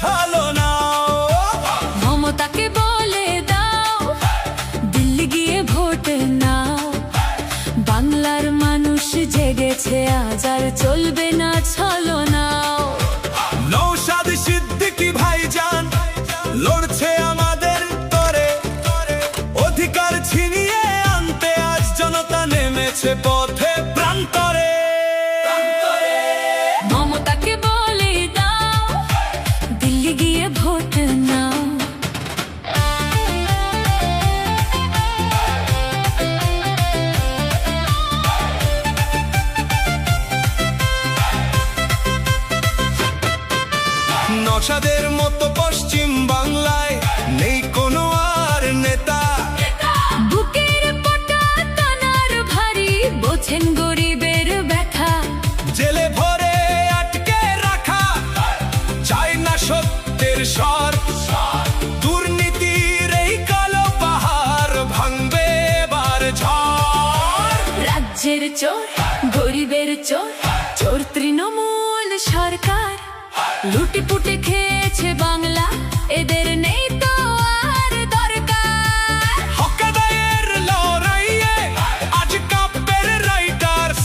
ছলনা। মমতাকে বলে দাও দিল্লি গিয়ে ভোট নাও, বাংলার মানুষ জেগেছে আজ আর চলবে না ছলনা। নওশাদ সিদ্দিকী ভাইজান লড়ছে আমাদের তরে, অধিকার ছিনিয়ে আনতে আজ জনতা নেমেছে পথে প্রান্তরে। মমতাকে বলে দাও দিল্লি গিয়ে ভোট নাও। নওশাদের মতো পশ্চিম বাংলায় নেই কোনো আর নেতা, বুকের পটা কানার ভারী বোঝেন গরিবের ব্যথা। জেলে ভরে আটকে রাখা চায় না সত্যের স্বর, দুর্নীতির এই কালো পাহাড় ভাঙবে এবার ঝড়। রাজ্যের চোর গরিবের চোর, চোর তৃণমূল সরকার লুটে পুটে খেয়েছে বাংলা, এদের নেই তো আর দরকার। হক আদায়ের লড়াইয়ে আজ কাঁপের রাইটার্স,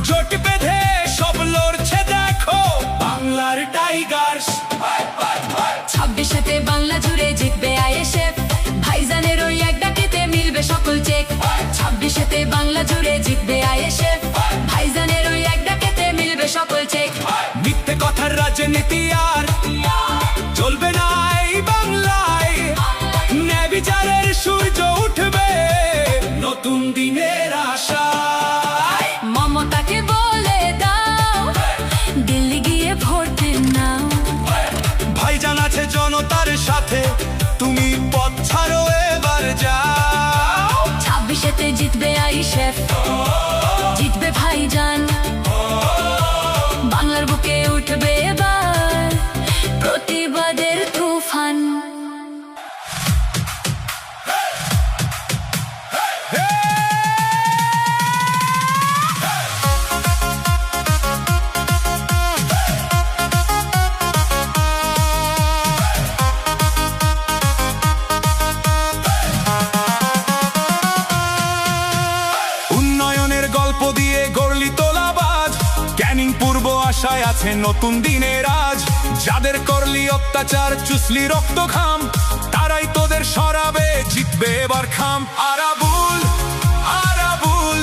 জোট বেঁধে সব লড়ছে দেখো বাংলার টাইগার্স। 26-এ বাংলা জুড়ে জিতবে আইএসএফ, ভাইজানের ওই এক ডাকেতে মিলবে সকল চেক। 26-এ বাংলা জুড়ে জিতবে আইএসএফ, ভাইজানের ওই এক ডাকেতে মিলবে সকল চেক। মিথ্যে কথার রাজনীতি আর চলবে না এই বাংলায়, ন্যায় বিচারের সূর্য উঠবে নতুন দিনের আশায়। মমতাকে বলে দাও দিল্লি গিয়ে ভোট নাও। ভাইজান আছে জনতার সাথে, তুমি পথ ছাড়ো এবার যাও। 26-এতে জিতবে আইএসএফ, জিতবে ভাইজান, বাংলার বুকে উঠবে এবার প্রতিবাদের তুফান। উন্নয়নের গল্প দিয়ে গড়লি তোলাবাজ, ক্যানিং পূর্ব আশায় আছে নতুন দিনের আজ। যাদের করলি অত্যাচার চুষলি রক্ত ঘাম, তারাই তোদের সরাবে জিতবে এবার খাম। আরাবুল আরাবুল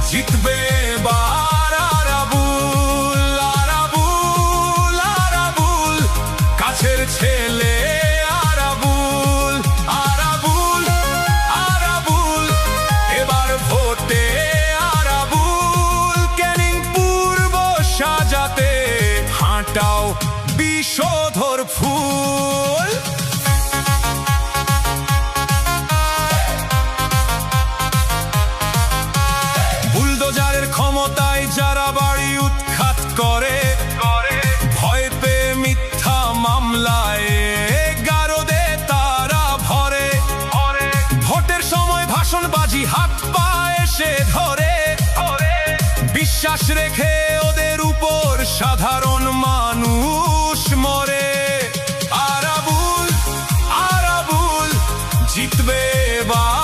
জিতবে এবার, আরাবুল আরাবুল আরাবুল কাছের ছেলে আরাবুল আরাবুল আরাবুল এবার ভোটে আরাবুল। ক্যানিং পূর্ব সাজাতে হাঁটাও বিষধর ফুল। বুলডোজারের ক্ষমতায় যারা বাড়ি উৎখাত করে, ভয় পেয়ে মিথ্যা মামলায় গারদে তারা ভরে। ভোটের সময় ভাষণবাজি হাত পা এসে ধরে, বিশ্বাস রেখে ওদের উপর সাধারণ মানুষ মরে। আরাবুল আরাবুল জিতবে এবার।